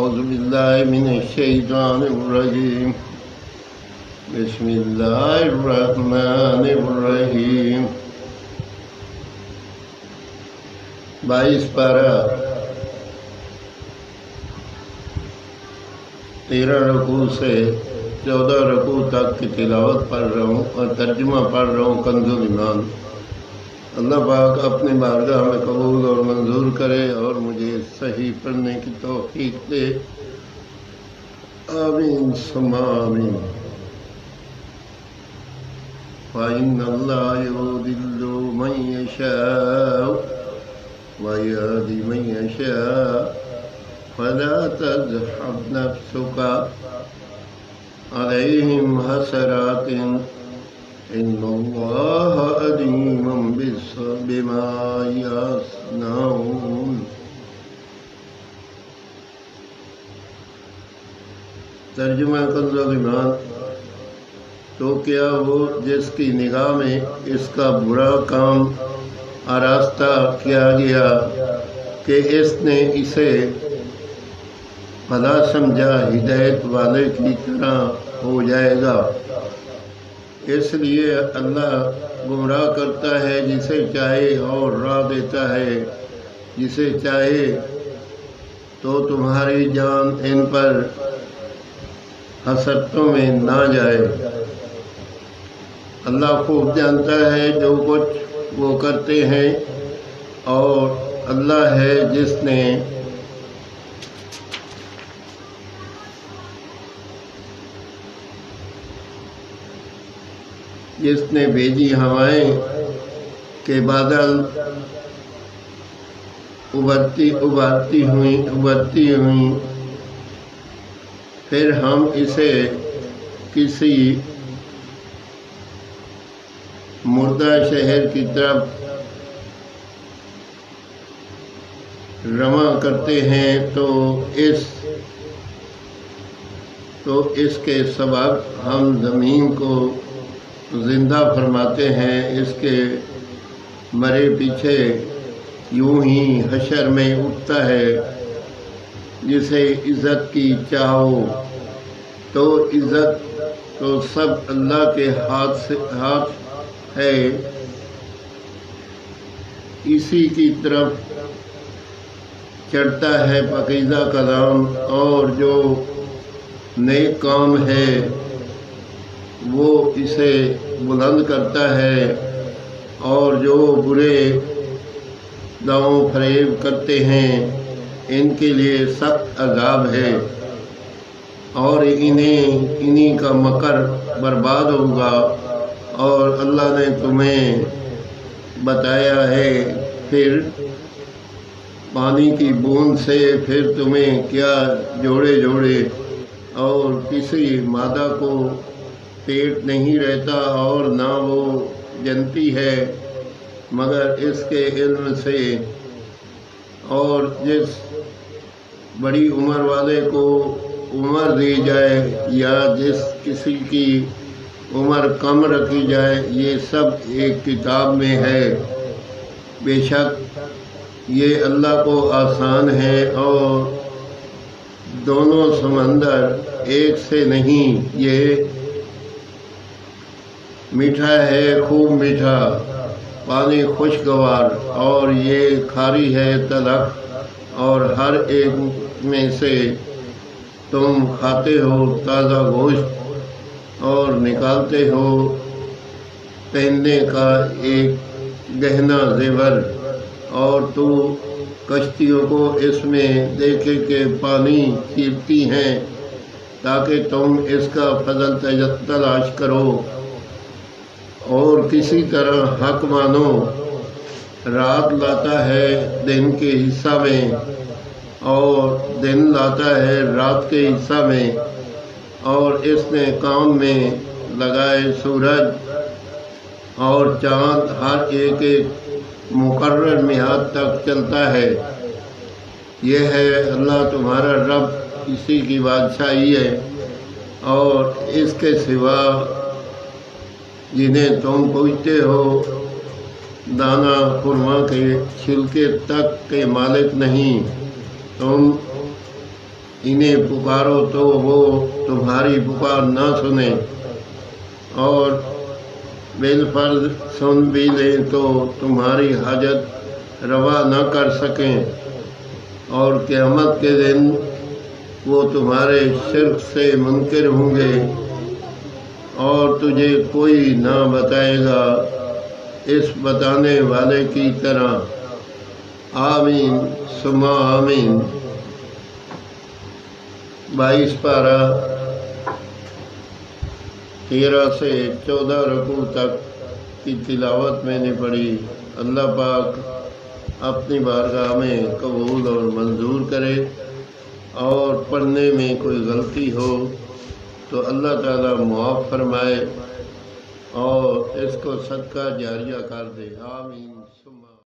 أعوذ بالله من الشيطان الرجيم بسم الله الرحمن الرحیم 22 پارہ 13 رکوع سے 14 رکوع تک کی تلاوت پڑھ رہا ہوں اور ترجمہ پڑھ رہا ہوں کنز الایمان۔ اللہ پاک اپنی بارگاہ میں قبول اور منظور کرے اور مجھے صحیح پڑھنے کی توفیق دے، آمین ثم آمین۔ فإن الله يضل من يشاء ويهدي من يشاء فلا تذهب نفسك عليهم حسرات إن الله عليم بما يصنعون۔ ترجمہ کنز الایمان۔ تو کیا وہ جس کی نگاہ میں اس کا برا کام آراستہ کیا گیا کہ اس نے اسے بھلا سمجھا ہدایت والے کی طرح ہو جائے گا؟ اس لیے اللہ گمراہ کرتا ہے جسے چاہے اور راہ دیتا ہے جسے چاہے۔ تو تمہاری جان ان پر حسرتوں میں نہ جائے۔ اللہ خوب جانتا ہے جو کچھ وہ کرتے ہیں، اور اللہ ہے جس نے بھیجی ہوائیں کے بادل ابھرتی ہوئیں، پھر ہم اسے کسی مردہ شہر کی طرف رواں کرتے ہیں تو اس کے سبب ہم زمین کو زندہ فرماتے ہیں۔ اس کے مرے پیچھے یوں ہی حشر میں اٹھتا ہے۔ جسے عزت کی چاہو تو عزت تو سب اللہ کے ہاتھ ہے، اسی کی طرف چڑھتا ہے پاکیزہ کلام، اور جو نیک کام ہے وہ اسے بلند کرتا ہے، اور جو برے دعووں فریب کرتے ہیں ان کے لیے سخت عذاب ہے، اور انہی کا مکر برباد ہوگا۔ اور اللہ نے تمہیں بتایا ہے پھر پانی کی بوند سے پھر تمہیں کیا جوڑے اور کسی مادہ کو پیٹ نہیں رہتا اور نہ وہ جنتی ہے مگر اس کے علم سے۔ اور جس بڑی عمر والے کو عمر دی جائے یا جس کسی کی عمر کم رکھی جائے، یہ سب ایک کتاب میں ہے۔ بے شک یہ اللہ کو آسان ہے، اور دونوں سمندر ایک سے نہیں، یہ میٹھا ہے خوب میٹھا پانی خوشگوار، اور یہ کھاری ہے تلخ، اور ہر ایک میں سے تم کھاتے ہو تازہ گوشت اور نکالتے ہو پہننے کا ایک گہنا زیور، اور تو کشتیوں کو اس میں دیکھے کہ پانی چیرتی ہیں تاکہ تم اس کا فضل تلاش کرو اور کسی طرح حق مانو۔ رات لاتا ہے دن کے حصہ میں اور دن لاتا ہے رات کے حصہ میں، اور اس نے کام میں لگائے سورج اور چاند، ہر ایک مقرر میعاد تک چلتا ہے۔ یہ ہے اللہ تمہارا رب، اسی کی بادشاہی ہے، اور اس کے سوا جنہیں تم پوجتے ہو دانا خرما کے چھلکے تک کے مالک نہیں۔ تم انہیں پکارو تو وہ تمہاری پکار نہ سنیں، اور بالفرض سن بھی لیں تو تمہاری حاجت روا نہ کر سکیں، اور قیامت کے دن وہ تمہارے شرک سے منکر ہوں گے، اور تجھے کوئی نہ بتائے گا اس بتانے والے کی طرح۔ آمین ثم آمین۔ 22 پارہ 13 سے 14 رکوع تک کی تلاوت میں نے پڑھی۔ اللہ پاک اپنی بارگاہ میں قبول اور منظور کرے، اور پڑھنے میں کوئی غلطی ہو تو اللہ تعالیٰ معاف فرمائے اور اس کو صدقہ جاریہ کر دے۔ آمین۔